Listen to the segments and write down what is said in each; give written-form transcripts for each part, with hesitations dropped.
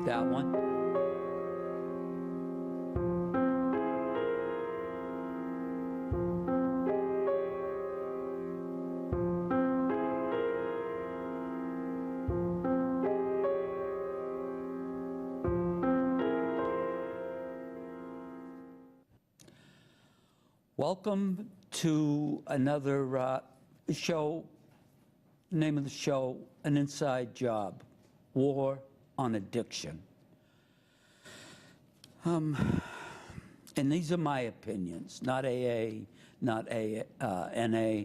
that one. Welcome to another show, name of the show, An Inside Job, War on Addiction. And these are my opinions, not AA, not NA.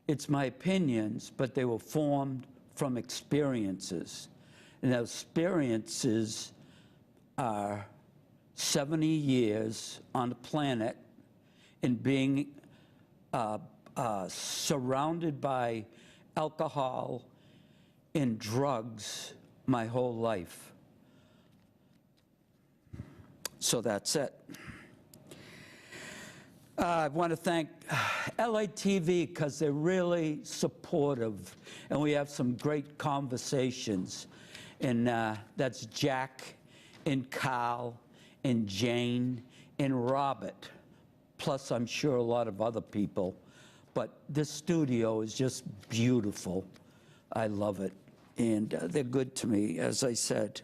It's my opinions, but they were formed from experiences. And those experiences are 70 years on the planet and being surrounded by alcohol and drugs my whole life. So that's it. I want to thank LATV because they're really supportive, and we have some great conversations. And that's Jack and Carl and Jane and Robert. Plus, I'm sure a lot of other people. But this studio is just beautiful. I love it. And they're good to me, as I said.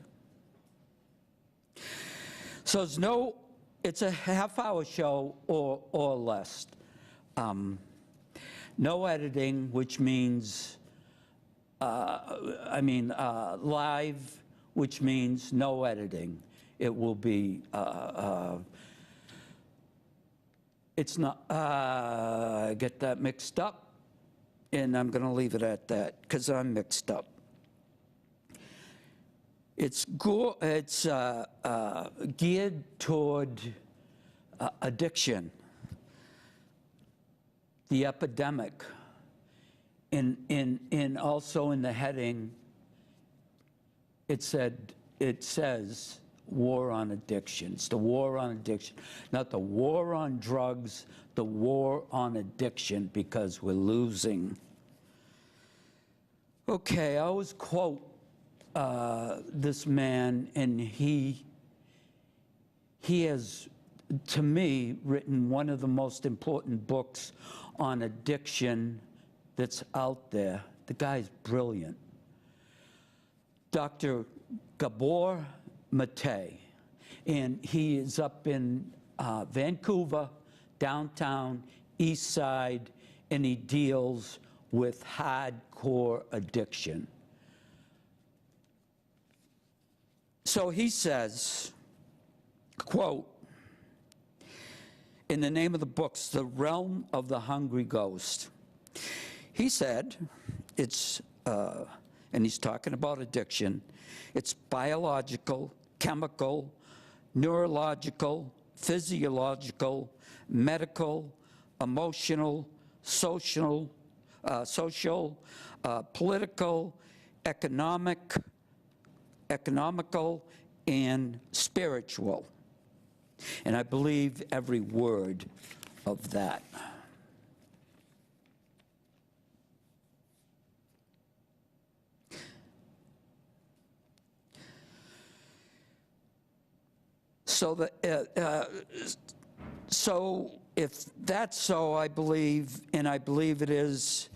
So it's a half-hour show or less. No editing, which means, live, which means no editing. It will be, it's not, I get that mixed up, and I'm going to leave it at that because I'm mixed up. It's geared toward addiction, the epidemic, and also in the heading, it says war on addiction. It's the war on addiction, not the war on drugs, the war on addiction, because we're losing. Okay, I always quote this man, and he has, to me, written one of the most important books on addiction that's out there. The guy's brilliant. Dr. Gabor Mate, and he is up in Vancouver, downtown, east side, and he deals with hardcore addiction. So he says, quote, in the name of the book's The Realm of the Hungry Ghost. He said, it's, and he's talking about addiction, it's biological, chemical, neurological, physiological, medical, emotional, social, political, economical, and spiritual. And I believe every word of that. So if that's so, I believe, and I believe it is,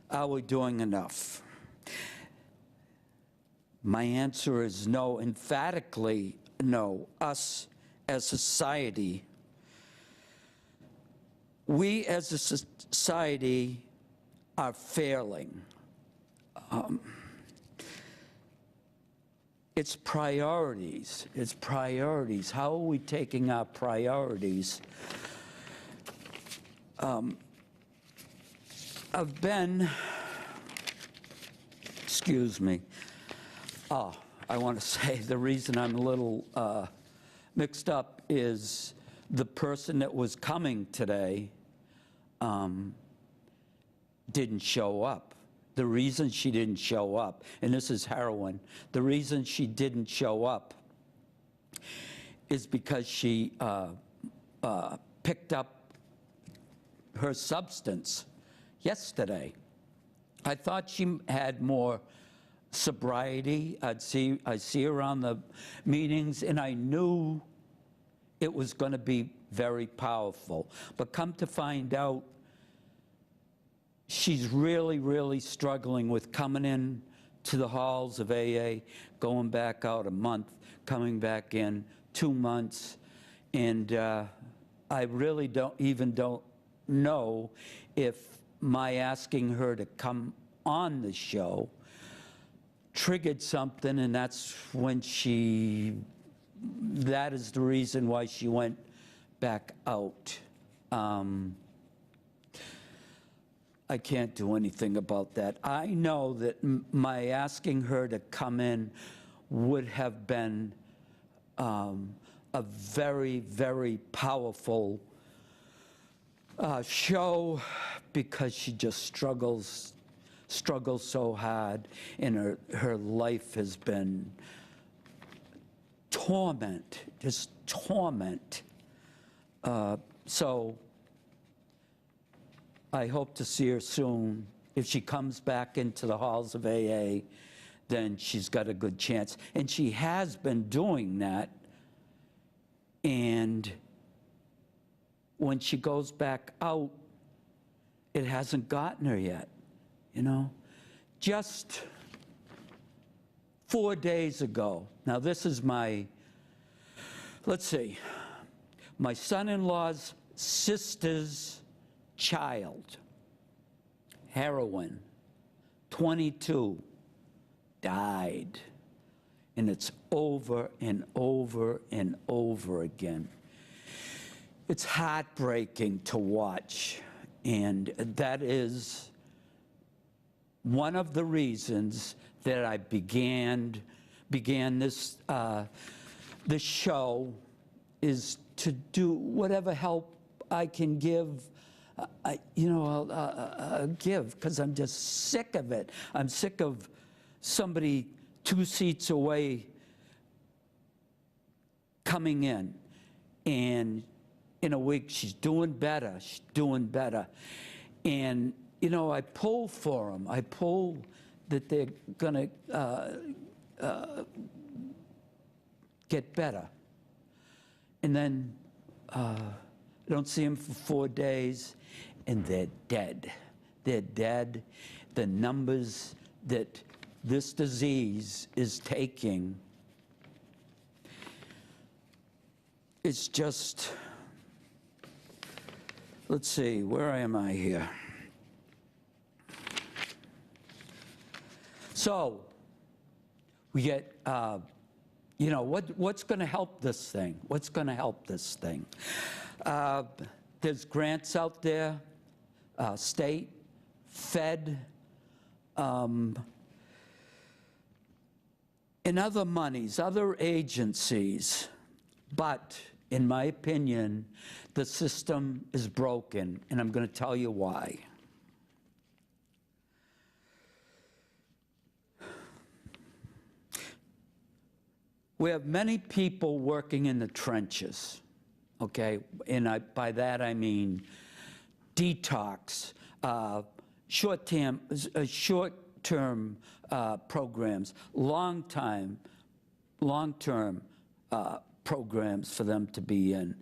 are we doing enough? My answer is no, emphatically no. Us as society, we as a society are failing. It's priorities. It's priorities. How are we taking our priorities? I've been, excuse me. Oh, I want to say the reason I'm a little mixed up is the person that was coming today didn't show up. The reason she didn't show up, and this is heroin, the reason she didn't show up is because she picked up her substance yesterday. I thought she had more sobriety. I see her on the meetings, and I knew it was going to be very powerful. But come to find out, she's really, really struggling with coming in to the halls of AA, going back out a month, coming back in 2 months, and I really don't know if my asking her to come on the show triggered something, and that's when that is the reason why she went back out. I can't do anything about that. I know that my asking her to come in would have been a very, very powerful show, because she just struggles so hard, and her life has been torment, just torment. So I hope to see her soon. If she comes back into the halls of AA, then she's got a good chance. And she has been doing that. And when she goes back out, it hasn't gotten her yet, you know? Just 4 days ago, now this is my, let's see, my son-in-law's sister's child, heroin, 22, died. And it's over and over and over again. It's heartbreaking to watch, and that is one of the reasons that I began this this show, is to do whatever help I can give. I'll give, because I'm just sick of it. I'm sick of somebody 2 seats away coming in, and in a week she's doing better, and I pull for them. I pull that they're gonna get better, and then I don't see them for 4 days, and they're dead. They're dead. The numbers that this disease is taking, it's just, let's see, where am I here? So we get, what's going to help this thing? What's going to help this thing? There's grants out there, state, Fed, and other monies, other agencies. But in my opinion, the system is broken, and I'm going to tell you why. We have many people working in the trenches, okay? And by that I mean detox, short-term programs, long-term programs for them to be in,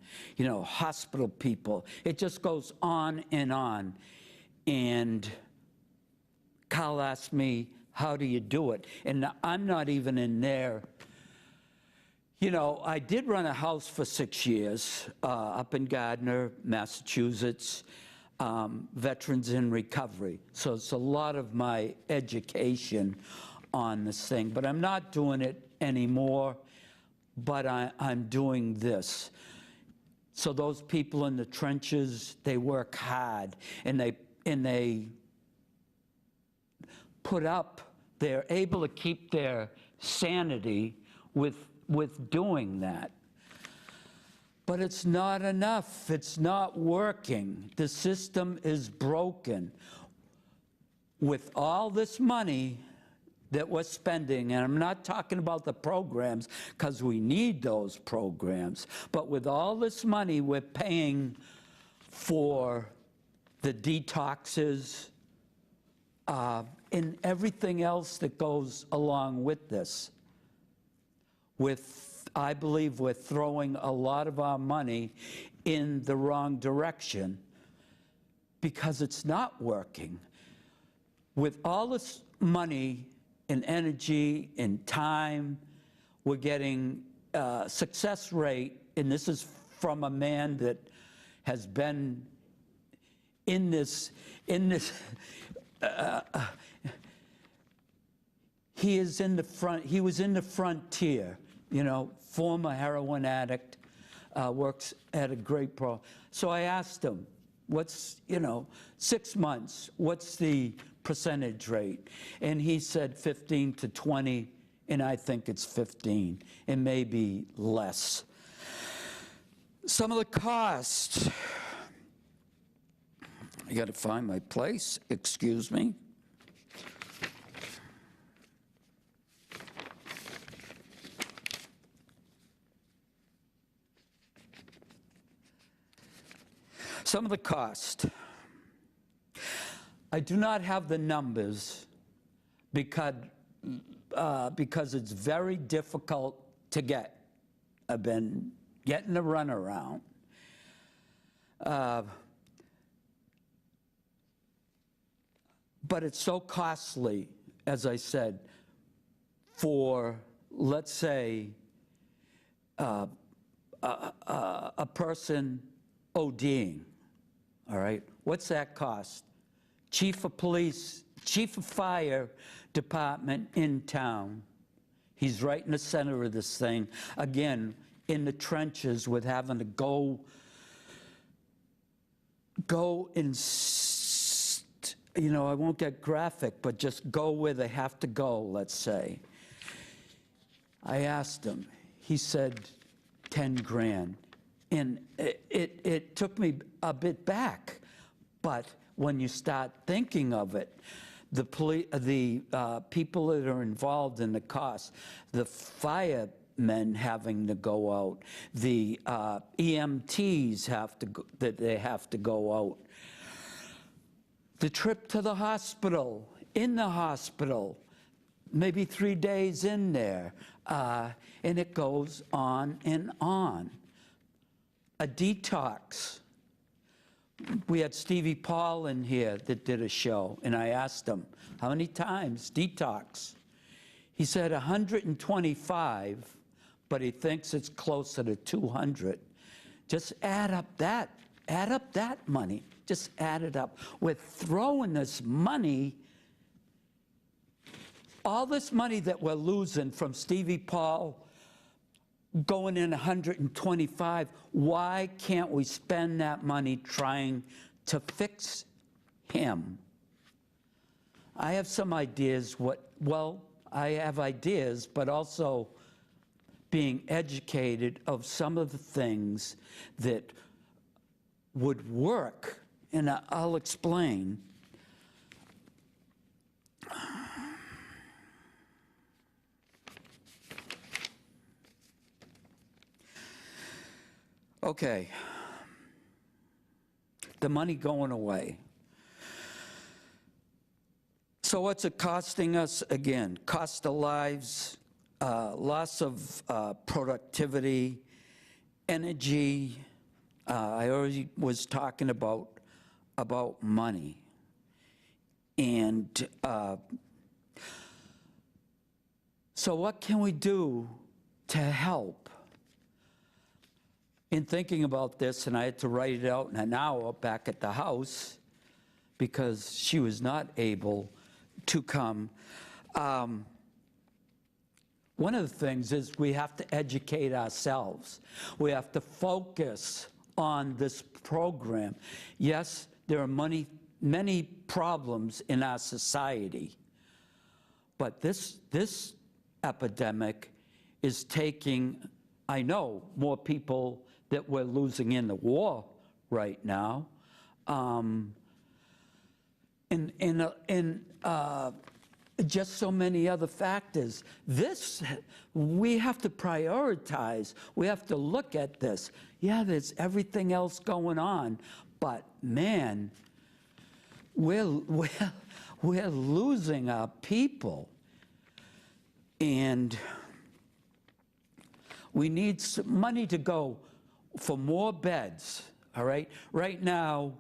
hospital people. It just goes on. And Carl asked me, how do you do it? And I'm not even in there. I did run a house for 6 years up in Gardner, Massachusetts, Veterans in Recovery. So it's a lot of my education on this thing. But I'm not doing it anymore, but I'm doing this. So those people in the trenches, they work hard, and they put up, they're able to keep their sanity with doing that. But it's not enough. It's not working. The system is broken. With all this money that we're spending, and I'm not talking about the programs, because we need those programs, but with all this money we're paying for the detoxes, in everything else that goes along with this. I believe we're throwing a lot of our money in the wrong direction because it's not working. With all this money and energy and time, we're getting success rate, and this is from a man that has been in this he is in the front, he was in the frontier, you know, former heroin addict, works at a great So I asked him, what's, 6 months, what's the percentage rate? And he said 15 to 20, and I think it's 15, and maybe less. Some of the costs, I got to find my place, excuse me. Some of the cost. I do not have the numbers because it's very difficult to get. I've been getting a runaround. But it's so costly, as I said, for, let's say, a person ODing, all right? What's that cost? Chief of police, chief of fire department in town. He's right in the center of this thing. Again, in the trenches with having to go and, I won't get graphic, but just go where they have to go, let's say. I asked him, he said 10 grand. And it took me a bit back, but when you start thinking of it, the people that are involved in the cost, the firemen having to go out, the EMTs have to go out, the trip to the hospital, in the hospital, maybe 3 days in there, and it goes on and on. A detox. We had Stevie Paul in here that did a show, and I asked him, how many times detox? He said 125, but he thinks it's closer to 200. Just add up that money. Just add it up. We're throwing this money, all this money that we're losing from Stevie Paul, going in 125, why can't we spend that money trying to fix him? I have some ideas I have ideas, but also being educated of some of the things that would work, and I'll explain. Okay, the money going away. So what's it costing us? Again, cost of lives, loss of productivity, energy. I already was talking about money. And so what can we do to help? In thinking about this, and I had to write it out in an hour back at the house because she was not able to come. One of the things is we have to educate ourselves. We have to focus on this program. Yes, there are many problems in our society, but this epidemic is taking, I know, more people that we're losing in the war right now, and just so many other factors. We have to prioritize. We have to look at this. Yeah, there's everything else going on, but man, we're We're losing our people. And we need some money to go for more beds, all right? Right now,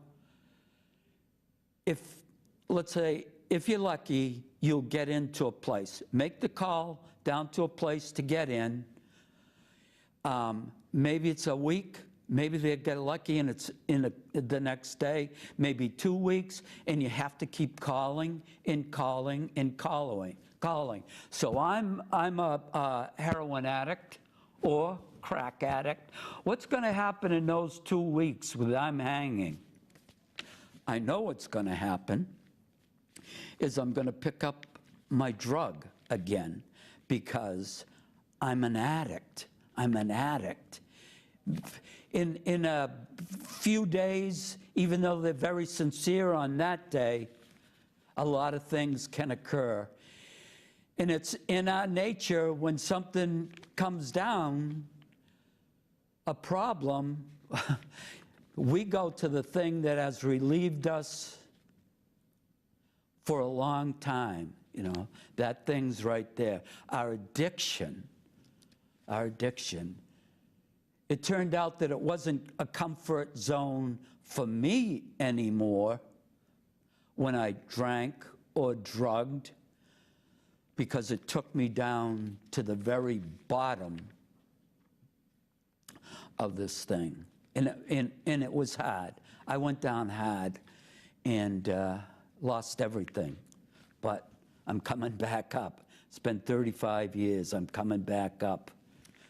let's say, if you're lucky, you'll get into a place. Make the call down to a place to get in. Maybe it's a week. Maybe they get lucky and it's in the next day. Maybe 2 weeks, and you have to keep calling and calling and calling. So I'm a heroin addict or crack addict. What's going to happen in those 2 weeks when I'm hanging? I know what's going to happen is I'm going to pick up my drug again because I'm an addict. I'm an addict. In a few days, even though they're very sincere on that day, a lot of things can occur. And it's in our nature when something comes down, a problem, we go to the thing that has relieved us for a long time. You know, that thing's right there. Our addiction. It turned out that it wasn't a comfort zone for me anymore when I drank or drugged, because it took me down to the very bottom of this thing. And it was hard. I went down hard and lost everything. But I'm coming back up. It's been 35 years. I'm coming back up.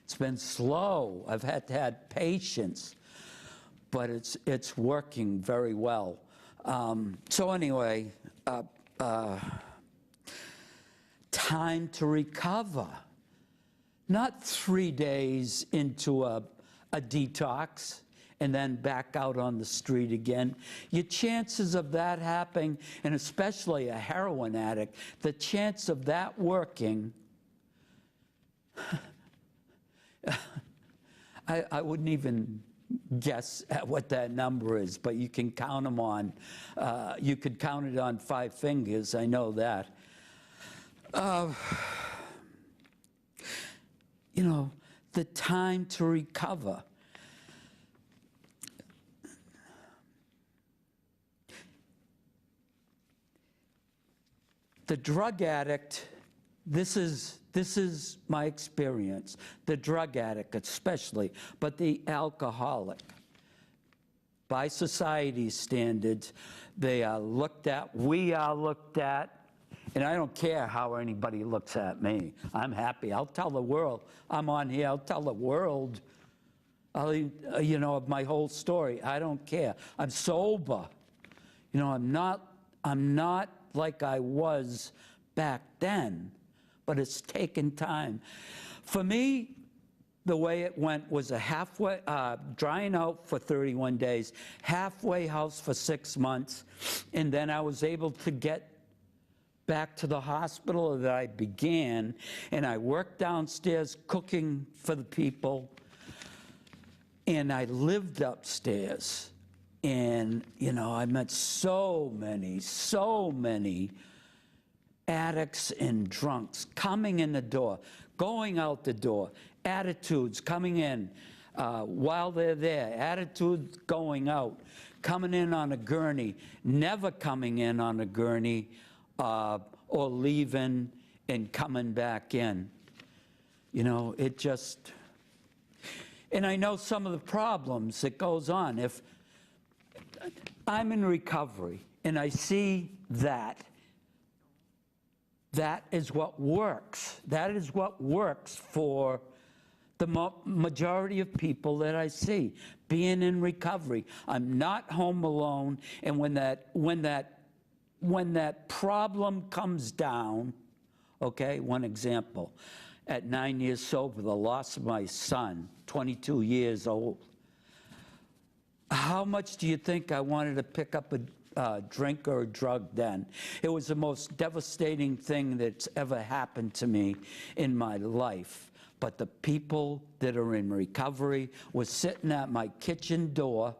It's been slow. I've had to have patience, but it's working very well. So anyway, time to recover. Not 3 days into a detox and then back out on the street again. Your chances of that happening, and especially a heroin addict, the chance of that working, I wouldn't even guess at what that number is, but you can count them on, you could count it on 5 fingers, I know that. You know, the time to recover. The drug addict, this is my experience, the drug addict especially, but the alcoholic. By society's standards, they are looked at, we are looked at, and I don't care how anybody looks at me. I'm happy. I'll tell the world. I'm on here. I'll tell the world, you know, of my whole story. I don't care. I'm sober. You know, I'm not like I was back then, but it's taken time. For me, the way it went was a halfway, drying out for 31 days, halfway house for 6 months, and then I was able to get back to the hospital that I began, and I worked downstairs cooking for the people, and I lived upstairs. And, you know, I met so many addicts and drunks coming in the door, going out the door, attitudes coming in while they're there, attitudes going out, coming in on a gurney, never coming in on a gurney, or leaving and coming back in. You know, it just, and I know some of the problems that goes on. If I'm in recovery and I see that is what works. That is what works for the majority of people that I see, being in recovery. I'm not home alone, and when that problem comes down, okay, one example, at 9 years sober, the loss of my son, 22 years old. How much do you think I wanted to pick up a drink or a drug then? It was the most devastating thing that's ever happened to me in my life. But the people that are in recovery were sitting at my kitchen door,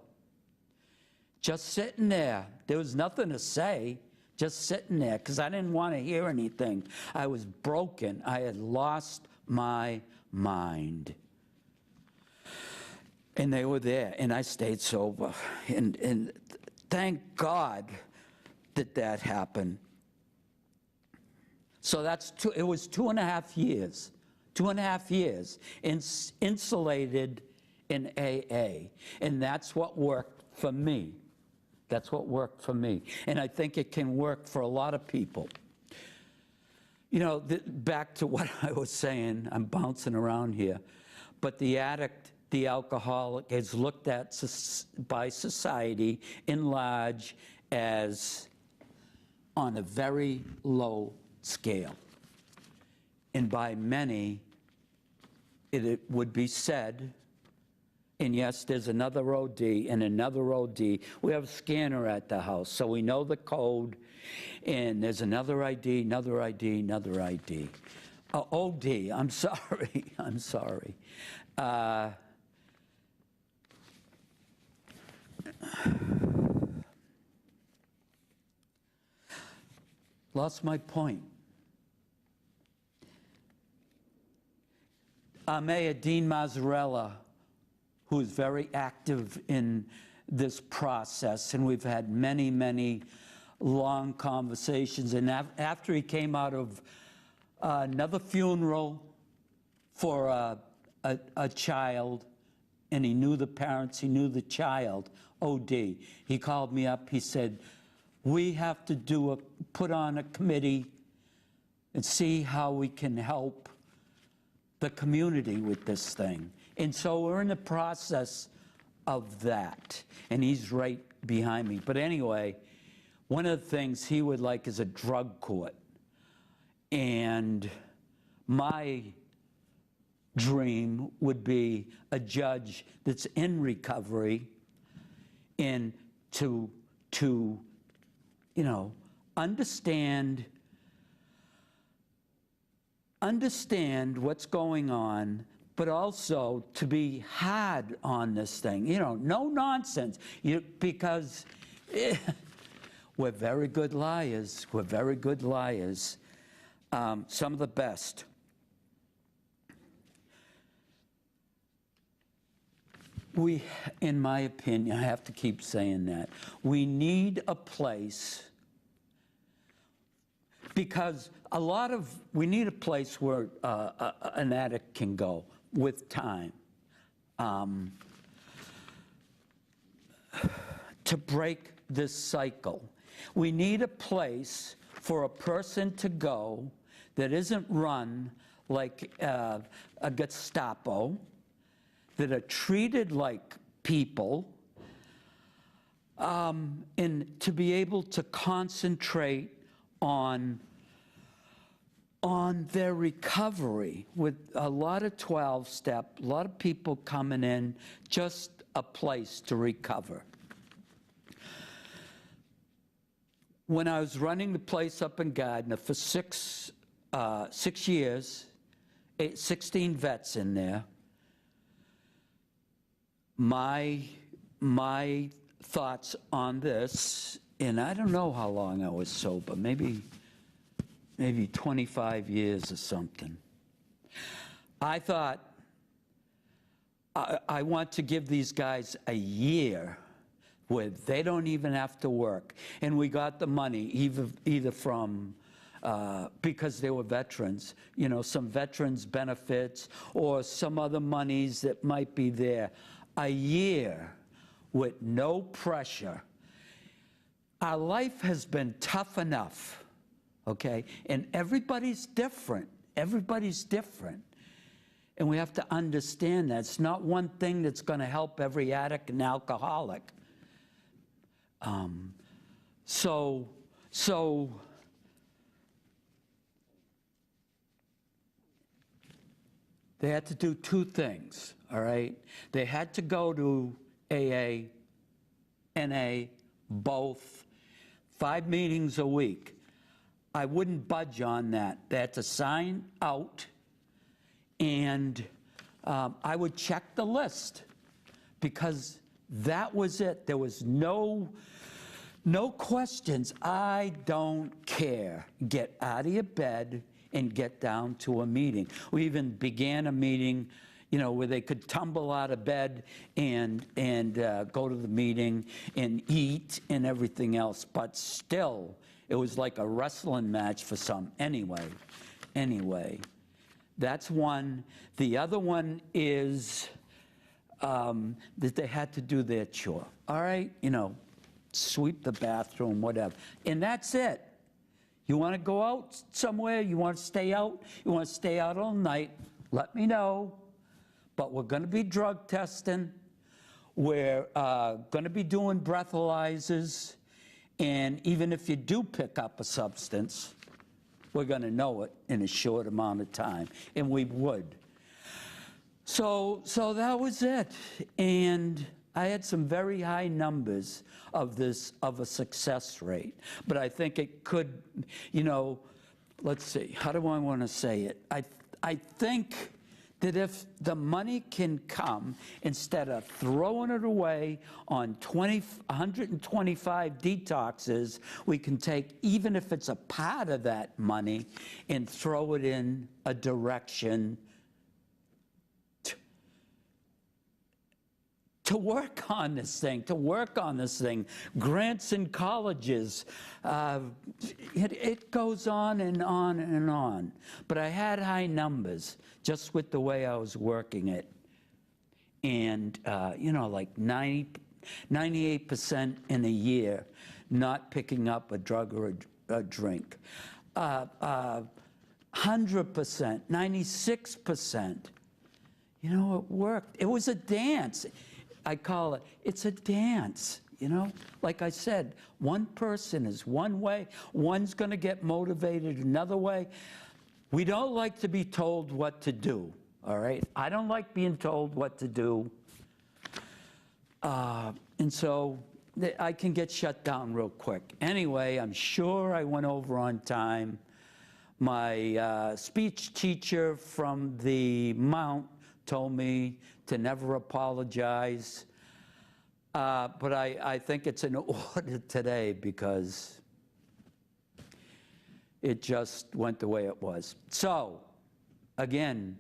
just sitting there. There was nothing to say, just sitting there, because I didn't want to hear anything. I was broken. I had lost my mind. And they were there, and I stayed sober. And thank God that that happened. So it was 2.5 years. 2.5 years insulated in AA. And that's what worked for me. That's what worked for me. And I think it can work for a lot of people. You know, back to what I was saying, I'm bouncing around here. But the addict, the alcoholic, is looked at by society in large as on a very low scale. And by many, it would be said, and yes, there's another OD and another OD. We have a scanner at the house, so we know the code, and there's another ID, another ID, another ID. OD, I'm sorry, I'm sorry. Lost my point. Mayor Dean Mazzarella, who's very active in this process, and we've had many, many long conversations. And after he came out of another funeral for a child, and he knew the parents, he knew the child, OD, he called me up, he said, we have to put on a committee and see how we can help the community with this thing. And so we're in the process of that. And he's right behind me. But anyway, one of the things he would like is a drug court. And my dream would be a judge that's in recovery and to you know, understand what's going on, but also to be hard on this thing. You know, no nonsense. Because we're very good liars. We're very good liars. Some of the best. We, in my opinion, I have to keep saying that, we need a place, because we need a place where an addict can go with time to break this cycle. We need a place for a person to go that isn't run like a Gestapo, that are treated like people, and to be able to concentrate on their recovery with a lot of 12-step, a lot of people coming in, just a place to recover. When I was running the place up in Gardner for 6 years, 16 vets in there, my thoughts on this, and I don't know how long I was sober, maybe 25 years or something. I thought, I want to give these guys a year where they don't even have to work. And we got the money either from, because they were veterans, you know, some veterans benefits or some other monies that might be there. A year with no pressure. Our life has been tough enough, okay? And everybody's different. Everybody's different. And we have to understand that. It's not one thing that's going to help every addict and alcoholic. So they had to do 2 things, all right? They had to go to AA, NA, both, 5 meetings a week. I wouldn't budge on that. They had to sign out, and I would check the list, because that was it. There was no No questions. I don't care. Get out of your bed and get down to a meeting. We even began a meeting, you know, where they could tumble out of bed and go to the meeting and eat and everything else. But still, it was like a wrestling match for some. Anyway, that's one. The other one is that they had to do their chore. All right, you know, sweep the bathroom, whatever. And that's it. You want to go out somewhere? You want to stay out? You want to stay out all night? Let me know. But we're going to be drug testing. We're going to be doing breathalyzers. And even if you do pick up a substance, we're going to know it in a short amount of time. And we would. So that was it. And I had some very high numbers of a success rate. But I think it could, you know, let's see, how do I want to say it? I think that if the money can come, instead of throwing it away on 125 detoxes, we can take, even if it's a part of that money, and throw it in a direction to work on this thing, grants in colleges. It goes on and on and on. But I had high numbers just with the way I was working it. And, you know, like 98% in a year not picking up a drug or a drink. 100%, 96%. You know, it worked. It was a dance. I call it, it's a dance, you know? Like I said, one person is one way, one's gonna get motivated another way. We don't like to be told what to do, all right? I don't like being told what to do. And so I can get shut down real quick. Anyway, I'm sure I went over on time. My speech teacher from the Mount told me to never apologize. But I think it's in order today because it just went the way it was. So, again,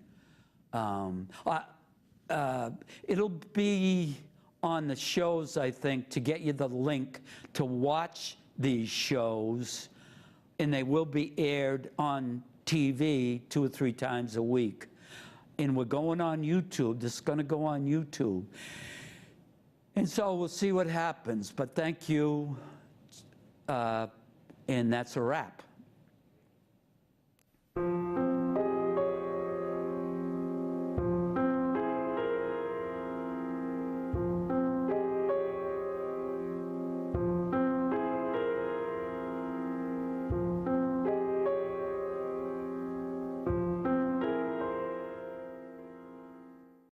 it'll be on the shows, I think, to get you the link to watch these shows, and they will be aired on TV 2 or 3 times a week. And we're going on YouTube. This is going to go on YouTube. And so we'll see what happens. But thank you. And that's a wrap.